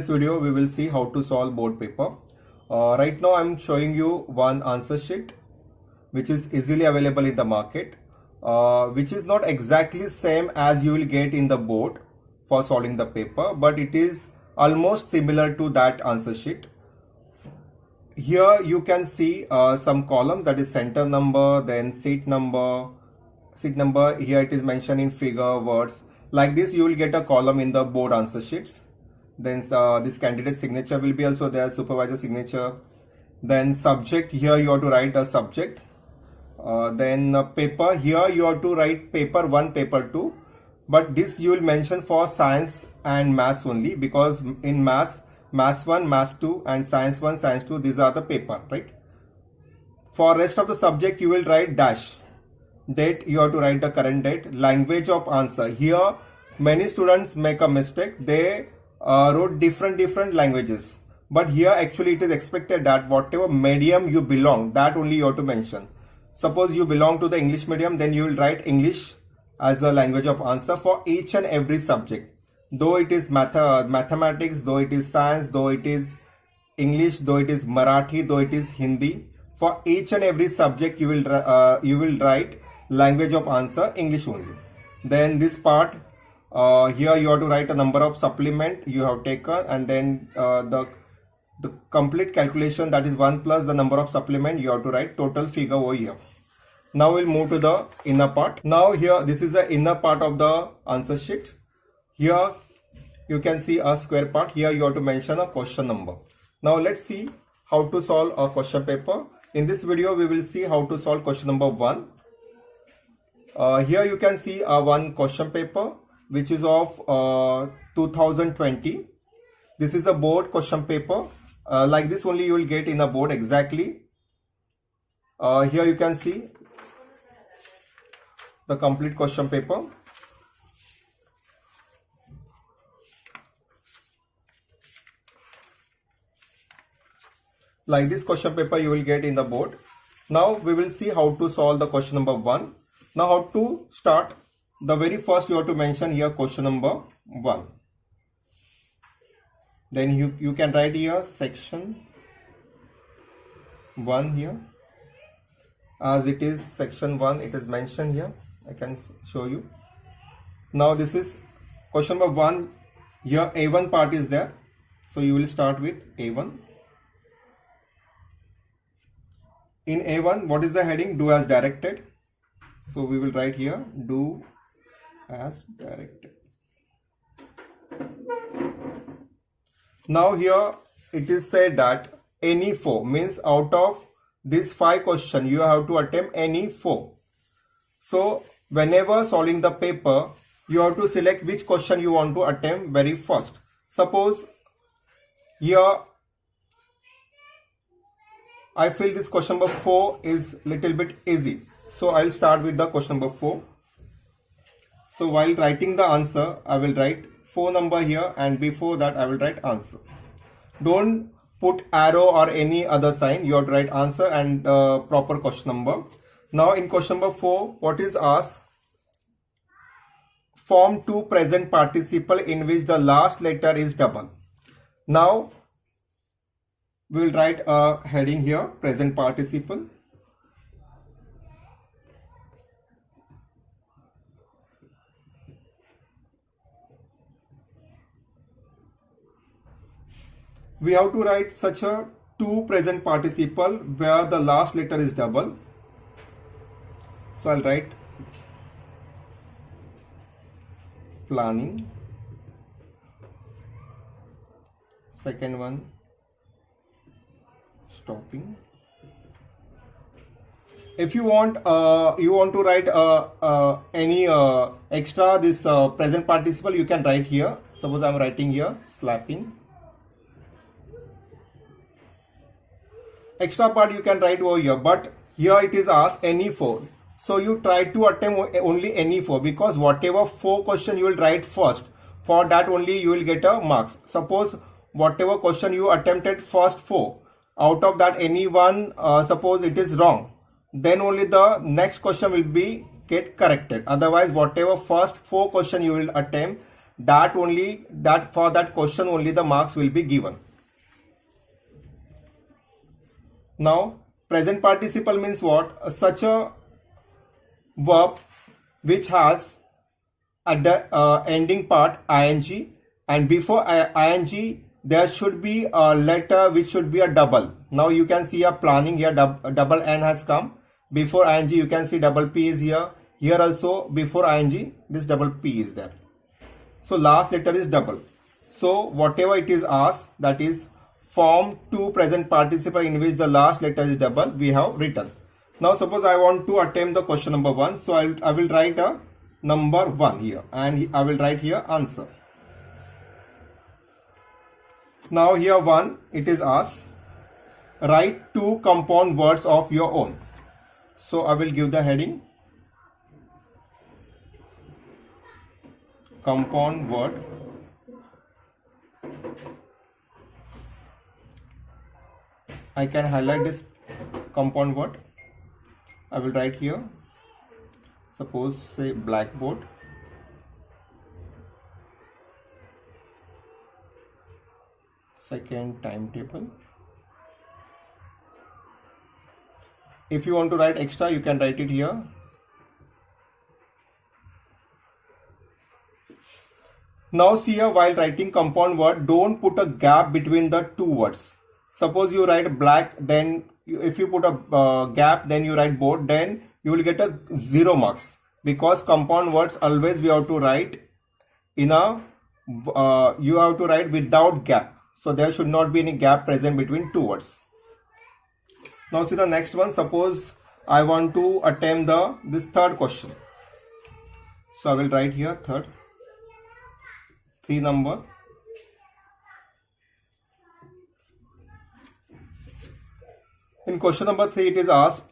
this video we will see how to solve board paper. Right now I'm showing you one answer sheet which is easily available in the market, which is not exactly same as you will get in the board for solving the paper, but it is almost similar to that answer sheet. Here you can see some columns, that is center number, then seat number. Here it is mentioned in figure, words. Like this you will get a column in the board answer sheets. Then this candidate signature will be also there, supervisor signature. Then subject, here you have to write a subject. Then paper, here you have to write paper 1, paper 2. But this you will mention for science and maths only, because in maths 1, maths 2 and science 1, science 2, these are the paper, right? For rest of the subject you will write dash. Date, you have to write the current date. Language of answer, here many students make a mistake. They wrote different languages, but here actually it is expected that whatever medium you belong, that only you have to mention. Suppose you belong to the English medium, then you will write English as a language of answer for each and every subject. Though it is mathematics, though it is science, though it is English, though it is Marathi, though it is Hindi, for each and every subject you will write language of answer English only. Then this part, here you have to write a number of supplement you have taken, and then the complete calculation, that is 1 plus the number of supplement, you have to write total figure over here. Now we'll move to the inner part. Now here this is the inner part of the answer sheet. Here you can see a square part. Here you have to mention a question number. Now let's see how to solve a question paper. In this video we will see how to solve question number 1. Here you can see one question paper which is of 2020. This is a board question paper. Like this only you will get in a board exactly. Here you can see the complete question paper. Like this question paper you will get in the board. Now we will see how to solve the question number 1. Now how to start? The very first you have to mention here question number 1. Then you can write here section 1 here. As it is section 1, it is mentioned here. I can show you. Now this is question number 1. Here A1 part is there. So you will start with A1. In A1, what is the heading? Do as directed. So we will write here do as directed. Now here it is said that any 4, means out of these 5 questions you have to attempt any 4. So whenever solving the paper you have to select which question you want to attempt very first. Suppose here I feel this question number 4 is little bit easy. So I will start with the question number 4. So while writing the answer, I will write 4 number here, and before that I will write answer. Don't put arrow or any other sign. You have to write answer and proper question number. Now in question number 4, what is asked? Form 2 present participle in which the last letter is double. Now we will write a heading here, present participle. We have to write such a 2 present participle where the last letter is double. So I'll write planning. Second one, stopping. If you want to write any extra this present participle, you can write here. Suppose I'm writing here slapping. Extra part you can write over here, but here it is asked any 4. So you try to attempt only any 4, because whatever 4 question you will write first, for that only you will get a marks. Suppose whatever question you attempted first 4, out of that any one, suppose it is wrong, then only the next question will be get corrected. Otherwise whatever first 4 question you will attempt, that for that question only the marks will be given. Now present participle means what? Such a verb which has at the ending part ing, and before ing there should be a letter which should be a double. Now you can see a planning here, double N has come. Before ing you can see double P is here. Here also before ing this double P is there. So last letter is double. So whatever it is asked, that is form 2 present participle in which the last letter is double, we have written. Now suppose I want to attempt the question number 1. So I will write a number 1 here, and I will write here answer. Now here 1, it is asked, write 2 compound words of your own. So I will give the heading compound word. I can highlight this compound word. I will write here, suppose say blackboard. Second, timetable. If you want to write extra, you can write it here. Now see here, while writing compound word, don't put a gap between the 2 words. Suppose you write black, then if you put a gap, then you write board, then you will get a 0 marks, because compound words always we have to write in a you have to write without gap. So there should not be any gap present between 2 words. Now see the next one. Suppose I want to attempt this third question. So I will write here third, 3 number. In question number 3, it is asked,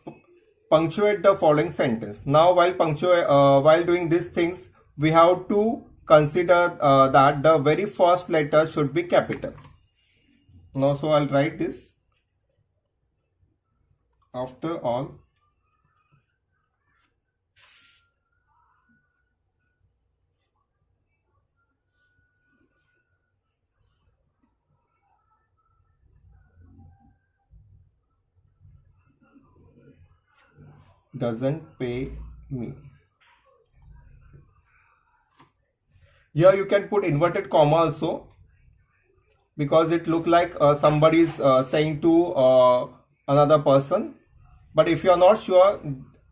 punctuate the following sentence. Now while doing these things, we have to consider that the very first letter should be capital. Now so I'll write this. After all, doesn't pay me. Here you can put inverted comma also, because it look like somebody is saying to another person. But if you are not sure,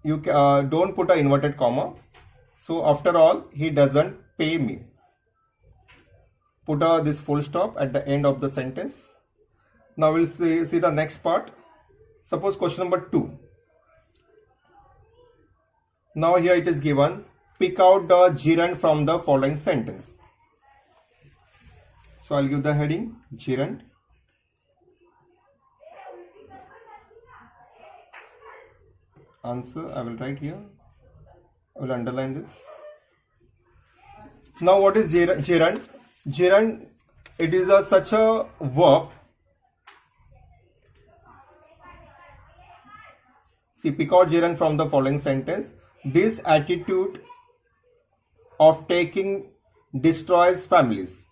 you don't put an inverted comma. So after all, he doesn't pay me. Put this full stop at the end of the sentence. Now we'll see the next part. Suppose question number 2. Now here it is given, pick out the gerund from the following sentence. So I'll give the heading gerund. Answer I will write here. I will underline this. Now what is gerund? Gerund, it is such a verb. See, pick out gerund from the following sentence. This attitude of taking destroys families.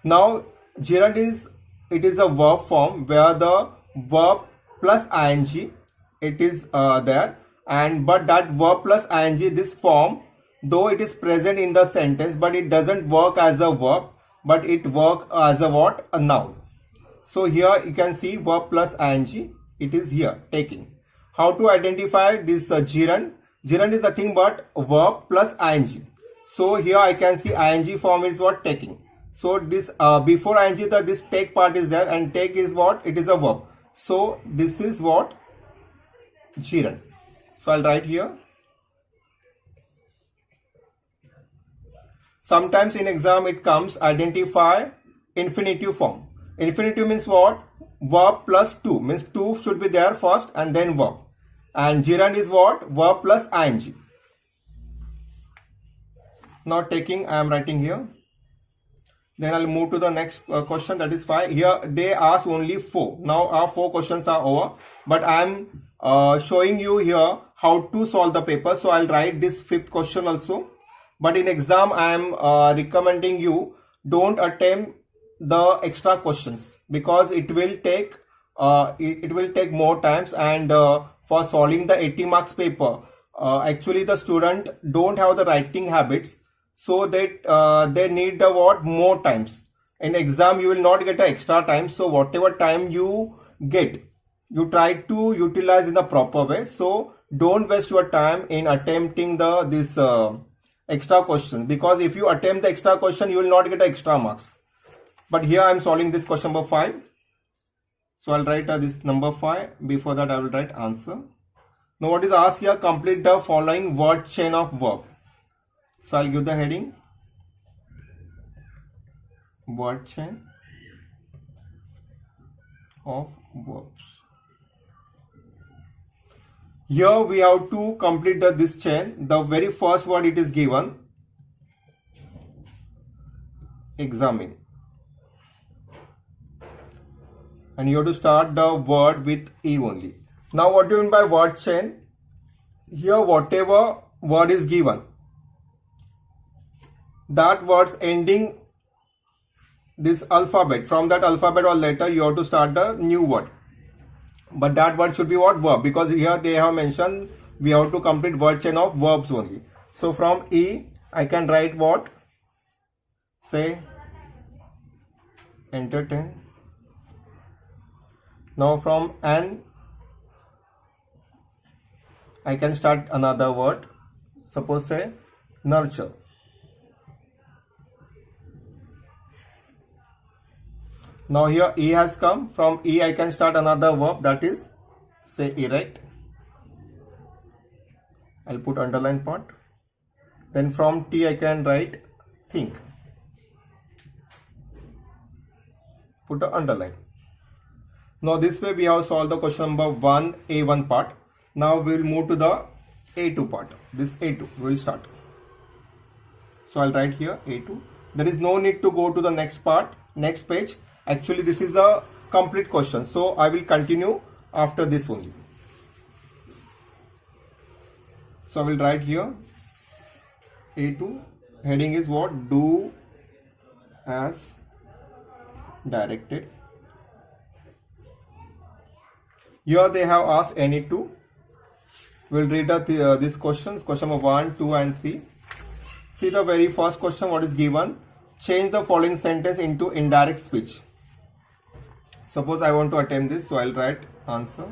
Now gerund is a verb form where the verb plus ing it is there, and but that verb plus ing, this form, though it is present in the sentence, but it doesn't work as a verb, but it works as a what? A noun. So here you can see verb plus ing, it is here taking. How to identify this gerund? Gerund is nothing but verb plus ing. So here I can see ing form is what? Taking. So this before ing this take part is there, and take is what? It is a verb. So this is what? Gerund. So I'll write here. Sometimes in exam it comes, identify infinitive form. Infinitive means what? Verb plus 2, means 2 should be there first and then verb. And gerund is what? Verb plus ing. Now taking, I am writing here. Then I'll move to the next question, that is 5. Here they ask only 4. Now our 4 questions are over, but I am showing you here how to solve the paper. So I'll write this 5th question also. but in exam I am recommending you don't attempt the extra questions, because it will take more times, and for solving the 80 marks paper, actually the student don't have the writing habits, so that they need the what more times. In exam you will not get the extra time, so whatever time you get, you try to utilize in a proper way. So don't waste your time in attempting this extra question, because if you attempt the extra question you will not get extra marks. But here I am solving this question number 5, so I'll write this number 5. Before that I will write answer. Now what is asked here? Complete the following word chain of verb. So I'll give the heading word chain of verbs. Here we have to complete this chain. The very first word it is given, examine, and you have to start the word with E only. Now what do you mean by word chain? Here whatever word is given, that words ending this alphabet, from that alphabet or letter you have to start the new word. But that word should be what? Verb, because here they have mentioned we have to complete word chain of verbs only. So from E I can write what? Say, entertain. Now from N I can start another word. Suppose say nurture. Now here E has come. From E I can start another verb, that is say erect. I'll put underline part. Then from T I can write think. Put an underline. Now this way we have solved the question number 1 A1 part. Now we will move to the A2 part. This A2 we will start. So I'll write here A2. There is no need to go to the next part, next page. Actually this is a complete question, so I will continue after this only. So I will write here A2. Heading is what? Do as directed. Here they have asked any two. We'll read these questions. Question number 1, 2 and 3. See the very first question, what is given. Change the following sentence into indirect speech. Suppose I want to attempt this, so I'll write answer.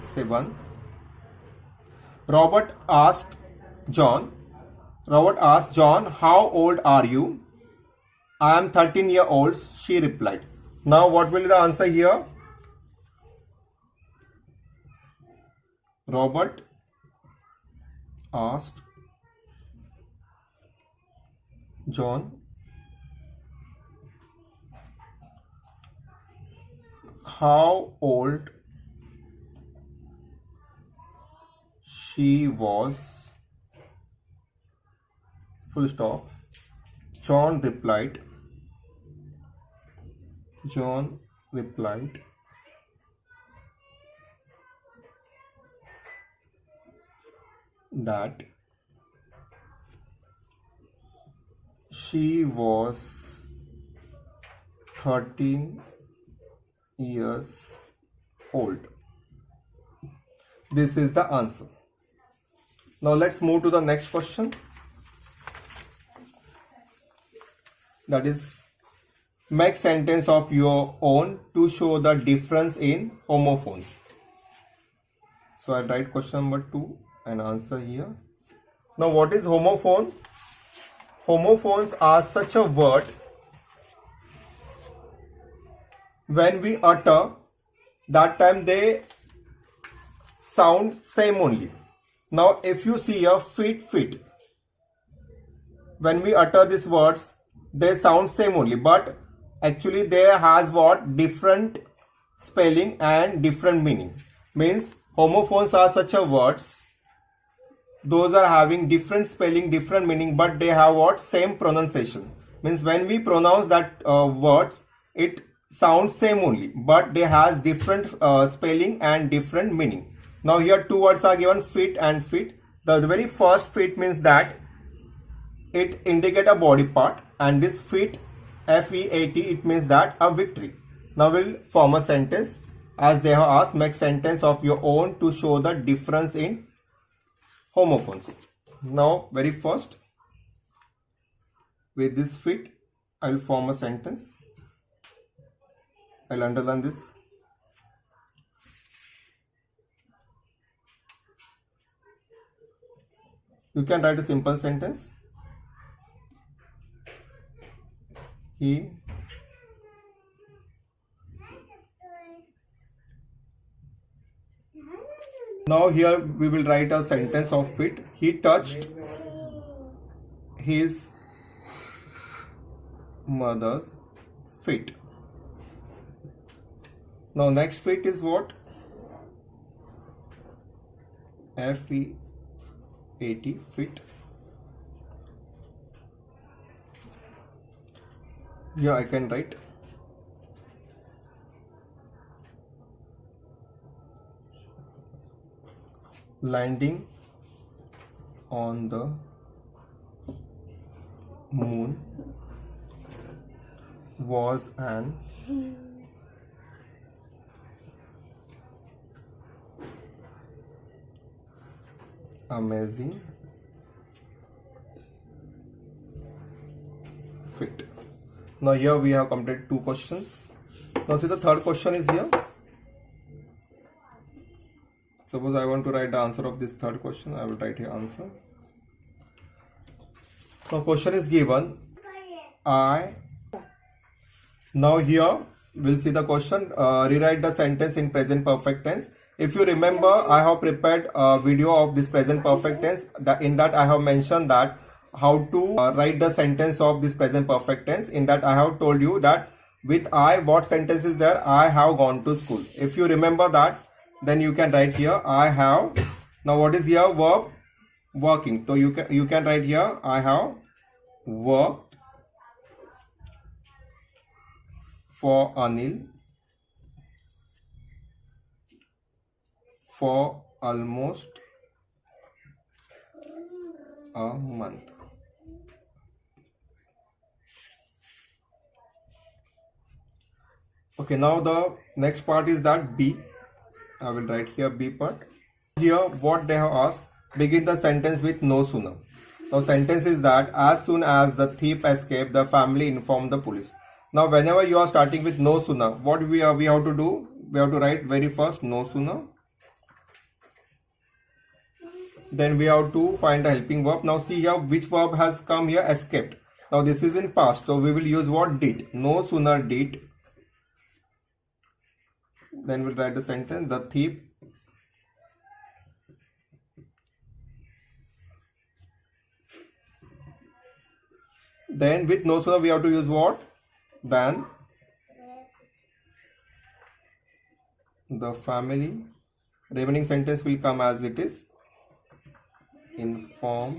Say 1. Robert asked John, how old are you? I am 13 years old, she replied. Now what will be the answer here? Robert asked John, how old she was, full stop. John replied that she was 13 years old. This is the answer. Now let's move to the next question. That is, make sentence of your own to show the difference in homophones. So I write question number 2 and answer here. Now what is homophone? Homophones are such a word when we utter, that time they sound same only. Now if you see a fit, when we utter these words, they sound same only, but actually they has what? Different spelling and different meaning. Means homophones are such a words, those are having different spelling, different meaning, but they have what? Same pronunciation. Means when we pronounce that word, it sounds same only, but they has different spelling and different meaning. Now here two words are given, fit and fit. The very first fit means that it indicate a body part, and this fit, F-E-A-T, it means that a victory. Now we'll form a sentence as they have asked. Make sentence of your own to show the difference in homophones. Now very first, with this fit, I will form a sentence. I'll underline this. You can write a simple sentence. He Now here we will write a sentence of fit. He touched his mother's feet. Now next fit is what? F-E-A-T, fit. Here I can write landing on the moon was an amazing fit. Now here we have completed 2 questions. Now see, the third question is here. Suppose I want to write the answer of this third question. I will write here answer. Now question is given. Now here we'll see the question. Rewrite the sentence in present perfect tense. If you remember, I have prepared a video of this present perfect tense. In that I have mentioned that how to write the sentence of this present perfect tense. In that I have told you that with I, what sentence is there? I have gone to school. If you remember that, then you can write here I have. Now what is here? Verb, working. So you can write here I have worked for Anil for almost a month. Okay, now the next part is that B. I will write here B part. Here what they have asked, begin the sentence with no sooner. Now sentence is that as soon as the thief escaped, the family informed the police. Now whenever you are starting with no sooner, what we have to do? We have to write very first no sooner. Then we have to find a helping verb. Now see here which verb has come here, escaped. Now this is in past, so we will use what? Did. No sooner did. Then we'll write the sentence, the thief then with no sooner we have to use what? Then the family, remaining sentence will come as it is, inform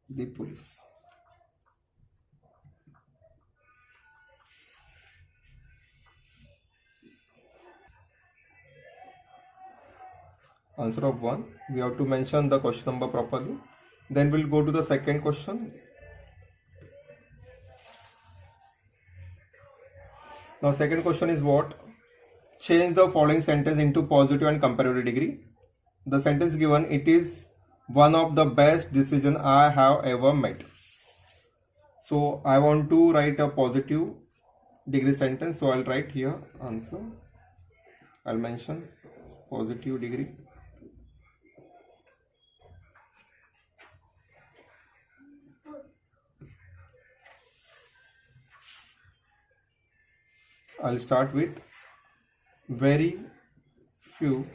the police. Answer of 1. We have to mention the question number properly. Then we'll go to the second question. Now second question is what? Change the following sentence into positive and comparative degree. The sentence given, it is one of the best decisions I have ever made. So I want to write a positive degree sentence. So I'll write here answer. I'll mention positive degree. I'll start with very few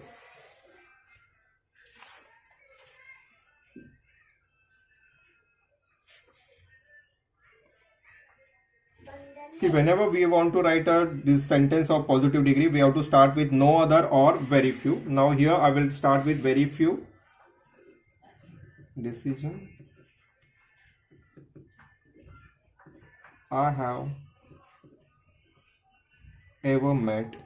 See, whenever we want to write this sentence of positive degree, we have to start with no other or very few. Now here I will start with very few decision I have ever made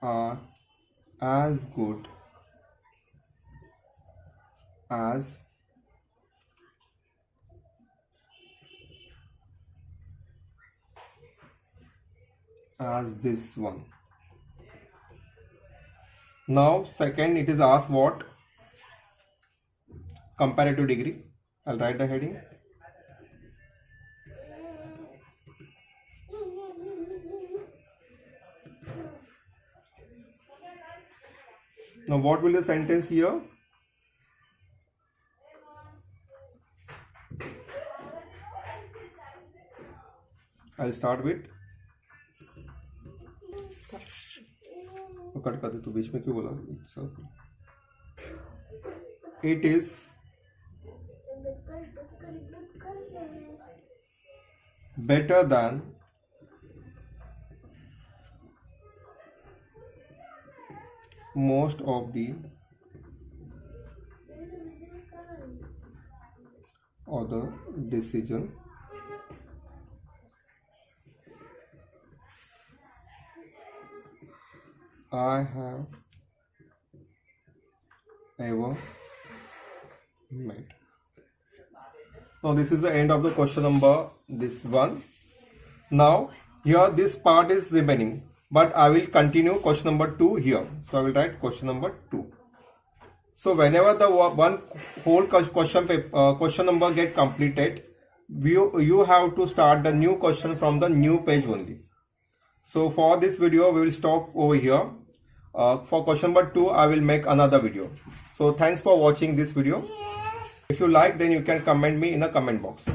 are as good as this one. Now second, it is asked what? Comparative degree. I'll write the heading. Now what will the sentence here? I'll start with cut कर दे तू बीच में क्यों बोला? It is better than most of the other decision I have ever made. Now this is the end of the question number this one. Now here this part is remaining, but I will continue question number 2 here. So I will write question number 2. So whenever the one whole question number get completed, you have to start the new question from the new page only. So for this video we will stop over here. For question number 2 I will make another video. So thanks for watching this video. If you like, then you can comment me in the comment box.